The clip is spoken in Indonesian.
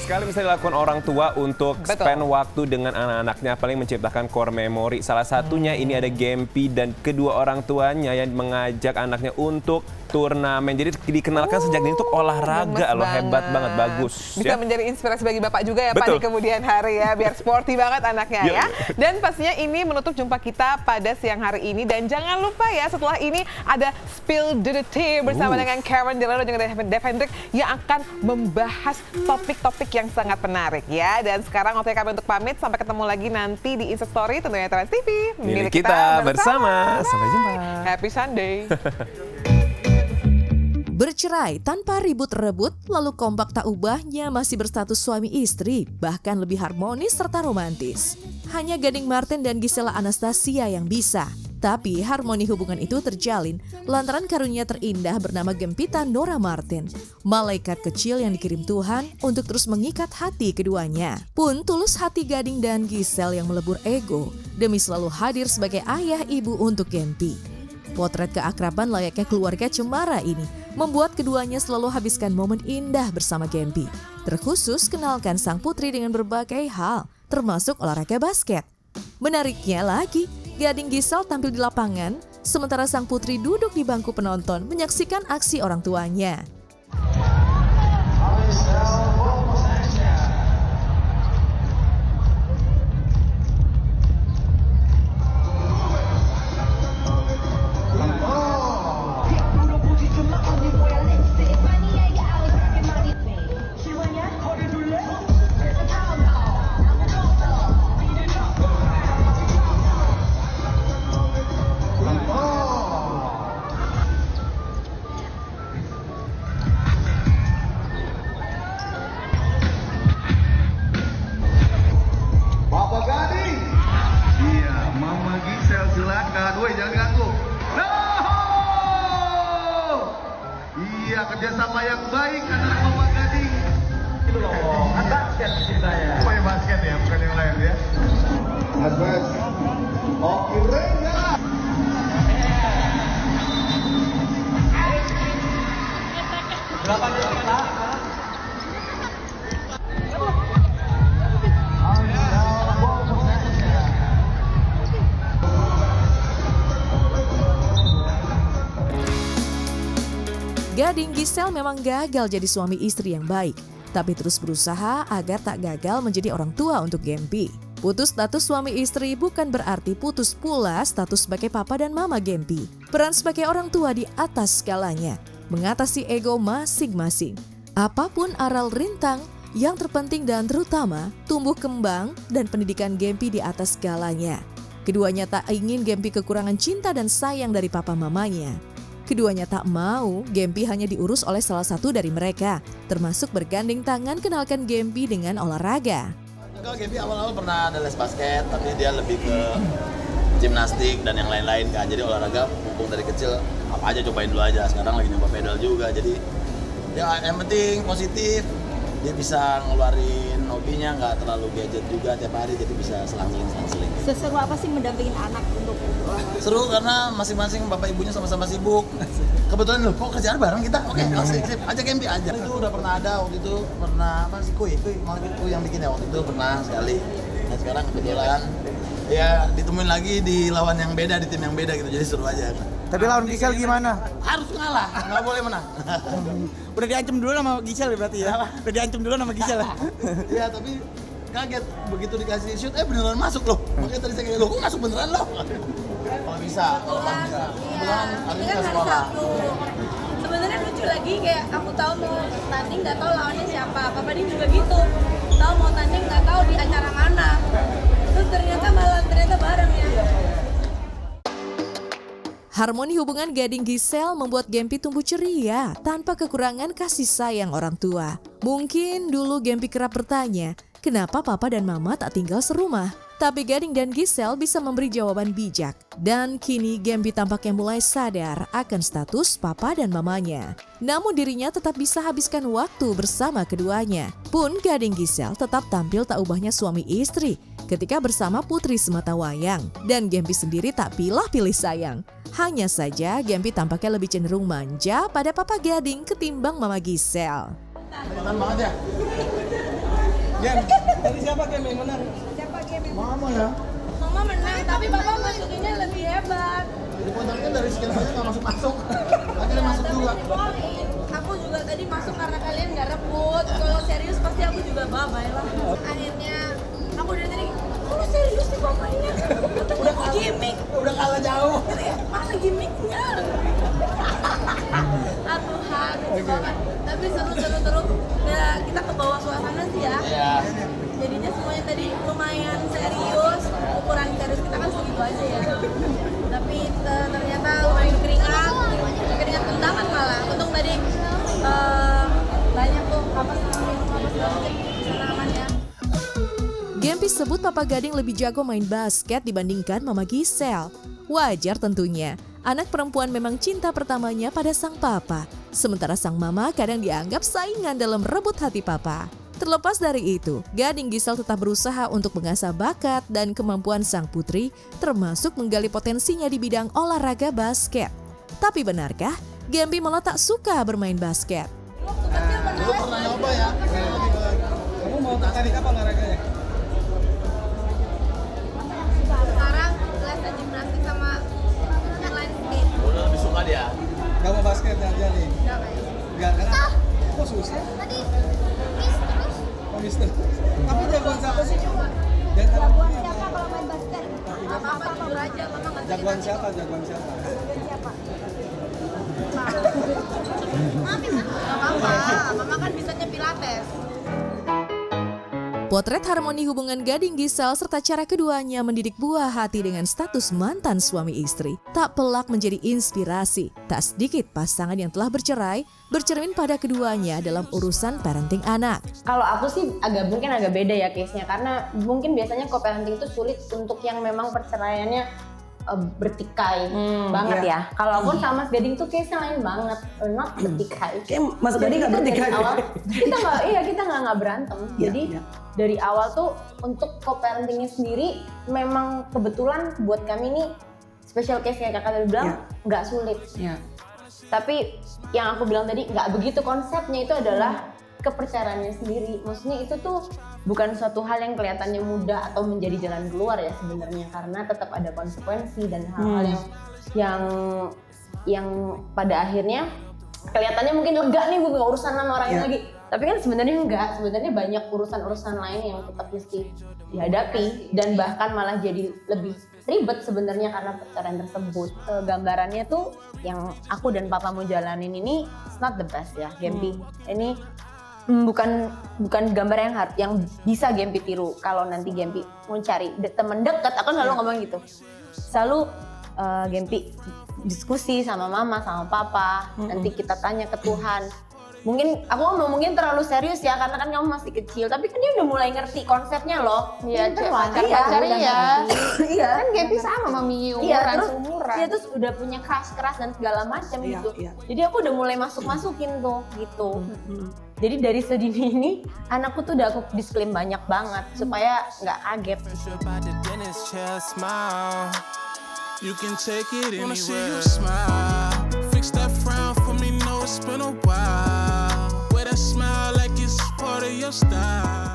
sekali bisa dilakukan orang tua untuk spend waktu dengan anak-anaknya, paling menciptakan core memory. Salah satunya ini ada Gempi dan kedua orang tuanya yang mengajak anaknya untuk turnamen. Jadi dikenalkan sejak dini untuk olahraga loh, hebat banget, bagus. Bisa menjadi inspirasi bagi Bapak juga ya Pak di kemudian hari ya, biar sporty banget anaknya ya. Dan pastinya ini menutup jumpa kita pada siang hari ini. Dan jangan lupa ya, setelah ini ada Spill the Tea bersama dengan Karen Delano dan Dev Hendrik yang akan membahas topik-topik yang sangat menarik ya. Dan sekarang waktunya kami untuk pamit, sampai ketemu lagi nanti di Instastory tentunya Trans TV. Milik kita bersama. Sampai jumpa. Happy Sunday. Bercerai tanpa ribut-rebut, lalu kompak tak ubahnya masih berstatus suami istri, bahkan lebih harmonis serta romantis. Hanya Gading Martin dan Gisela Anastasia yang bisa. Tapi harmoni hubungan itu terjalin lantaran karunia terindah bernama Gempita Nora Martin, malaikat kecil yang dikirim Tuhan untuk terus mengikat hati keduanya. Pun tulus hati Gading dan Gisel yang melebur ego demi selalu hadir sebagai ayah ibu untuk Gempi. Potret keakraban layaknya keluarga cemara ini membuat keduanya selalu habiskan momen indah bersama Gempi. Terkhusus kenalkan sang putri dengan berbagai hal, termasuk olahraga basket. Menariknya lagi, Gading Gisel tampil di lapangan, sementara sang putri duduk di bangku penonton menyaksikan aksi orang tuanya. Iya, kerjasama yang baik anak Bapak Gading. Itu loh, basket ceritanya. Oh ya basket ya, bukan yang lain ya. Advance. Oh, keren ya. Berapa detik Pak? Gading Gisel memang gagal jadi suami istri yang baik, tapi terus berusaha agar tak gagal menjadi orang tua untuk Gempi. Putus status suami istri bukan berarti putus pula status sebagai papa dan mama Gempi. Peran sebagai orang tua di atas skalanya, mengatasi ego masing-masing. Apapun aral rintang, yang terpenting dan terutama tumbuh kembang dan pendidikan Gempi di atas skalanya. Keduanya tak ingin Gempi kekurangan cinta dan sayang dari papa mamanya. Keduanya tak mau Gempi hanya diurus oleh salah satu dari mereka, termasuk bergandeng tangan kenalkan Gempi dengan olahraga. Kalau Gempi awal-awal pernah ada les basket, tapi dia lebih ke gimnastik dan yang lain-lain kan. Jadi olahraga mumpung dari kecil apa aja cobain dulu aja. Sekarang lagi nyoba pedal juga. Jadi ya yang penting positif. Dia bisa ngeluarin hobinya, nggak terlalu gadget juga tiap hari, jadi bisa selang-seling. Seseru apa sih mendampingin anak untuk seru karena masing-masing bapak ibunya sama-sama sibuk. Kebetulan loh, kok kerjaan bareng kita? Oke, langsung aja Gempi aja. Itu udah pernah ada, waktu itu pernah apa sih Kuy yang bikin ya waktu itu pernah sekali. Nah sekarang kebetulan ya ditemuin lagi di lawan yang beda, di tim yang beda gitu, jadi seru aja. Tapi lawan Gisel gimana? Harus ngalah, nggak boleh menang. Udah diancam dulu sama Gisel berarti ya? Udah diancam dulu sama Gisel. Iya, tapi kaget begitu dikasih shoot, beneran masuk loh. Makanya tadi saya kayak, loh kok masuk beneran loh? Kalau bisa, kalau pas bisa. Kebetulan hari ini sekolah. Sebenarnya lucu lagi, kayak aku tahu mau tanding nggak tahu lawannya siapa. Papa dia juga gitu, tahu mau tanding nggak tahu di acara mana. Terus ternyata bareng ya. Harmoni hubungan Gading Gisel membuat Gempi tumbuh ceria tanpa kekurangan kasih sayang orang tua. Mungkin dulu Gempi kerap bertanya, kenapa papa dan mama tak tinggal serumah? Tapi Gading dan Gisel bisa memberi jawaban bijak. Dan kini Gempi tampaknya mulai sadar akan status papa dan mamanya. Namun dirinya tetap bisa habiskan waktu bersama keduanya. Pun Gading Gisel tetap tampil tak ubahnya suami istri ketika bersama putri sematawayang. Dan Gempi sendiri tak pilih-pilih sayang. Hanya saja Gempi tampaknya lebih cenderung manja pada papa Gading ketimbang mama Gisel. Jangan banget ya. Gem, tadi siapa Gem yang menang? Siapa game yang Mama ya. Mama menang, tapi Papa masukinnya lebih hebat. Jadi potongnya dari sekian banyak nggak masuk-masuk. Akhirnya masuk juga. Aku juga tadi masuk karena kalian nggak rebut. Kalau serius pasti aku juga bye-bye lah. Akhirnya aku dari tadi, lu serius sih pokoknya. Udah gimmick. Udah kalah jauh. Mana gimmicknya? Aduh, harus banget. Tapi seru-seru. Ya, kita ke bawah suasana sih ya. Iya. Jadinya semuanya tadi lumayan serius. Ukuran serius kita kan segitu aja ya. Tapi ternyata lumayan keringat tendangan malah. Untung tadi banyak tuh apa minum apa segala macam sana aman ya. Gempi sebut Papa Gading lebih jago main basket dibandingkan Mama Gisel. Wajar tentunya, anak perempuan memang cinta pertamanya pada sang papa. Sementara sang mama kadang dianggap saingan dalam rebut hati papa. Terlepas dari itu, Gading Gisel tetap berusaha untuk mengasah bakat dan kemampuan sang putri, termasuk menggali potensinya di bidang olahraga basket. Tapi benarkah Gempi malah tak suka bermain basket? Waktu kecil Dulu pernah nyoba ya. Kamu mau tertarik apa olahraganya? sekarang les gimnastik sama yang lain skate. Udah lebih suka dia. Gak mau basket aja nih. Udah kayak. Gak, kenapa? Kok susah? Tadi miss terus. Oh, mister. Tapi jagoan siapa sih? Jagoan siapa kalau main basket? Apa-apa jujur aja, Mama nggak Jagoan siapa? Jagoan siapa? siapa? Mama apa-apa, Mama kan bisanya pilates. Potret harmoni hubungan Gading Gisel serta cara keduanya mendidik buah hati dengan status mantan suami istri tak pelak menjadi inspirasi. Tak sedikit pasangan yang telah bercerai bercermin pada keduanya dalam urusan parenting anak. Kalau aku sih mungkin agak beda ya case-nya, karena mungkin biasanya co-parenting itu sulit untuk yang memang perceraiannya bertikai banget ya. Kalau aku sama Mas Gading tuh case-nya lain banget, not bertikai. Kayak Mas Gading nggak bertikai. Kita nggak berantem. Jadi dari awal tuh untuk co-parentingnya sendiri memang kebetulan buat kami ini special case kayak kakak tadi bilang nggak sulit. Tapi yang aku bilang tadi nggak begitu konsepnya itu adalah kepercayaannya sendiri. Maksudnya itu tuh bukan suatu hal yang kelihatannya mudah atau menjadi jalan keluar ya sebenarnya, karena tetap ada konsekuensi dan hal-hal yang pada akhirnya kelihatannya mungkin lega nih gue nggak urusan sama orang lagi, tapi kan sebenarnya enggak. Sebenarnya banyak urusan-urusan lain yang tetap mesti dihadapi dan bahkan malah jadi lebih ribet sebenarnya karena perceraian tersebut. Gambarannya tuh yang aku dan papa mau jalanin ini it's not the best ya, Gempi. Ini bukan gambar yang bisa Gempi tiru. Kalau nanti Gempi mau cari temen deket, aku selalu ngomong gitu. Selalu Gempi diskusi sama mama, sama papa. Nanti kita tanya ke Tuhan. Mungkin aku ngomong mungkin terlalu serius ya karena kan kamu masih kecil, tapi kan dia udah mulai ngerti konsepnya loh. Iya, pacar ya. Iya. Kan Gempi sama Mami umuran. Iya, terus udah punya keras dan segala macam gitu. Jadi aku udah mulai masukin tuh gitu. Jadi dari sedini ini anakku tuh udah aku disclaim banyak banget supaya nggak kaget. You can take it anywhere. Wanna see you smile. Fix that frown for me, know it's been a while. Wear that smile like it's part of your style.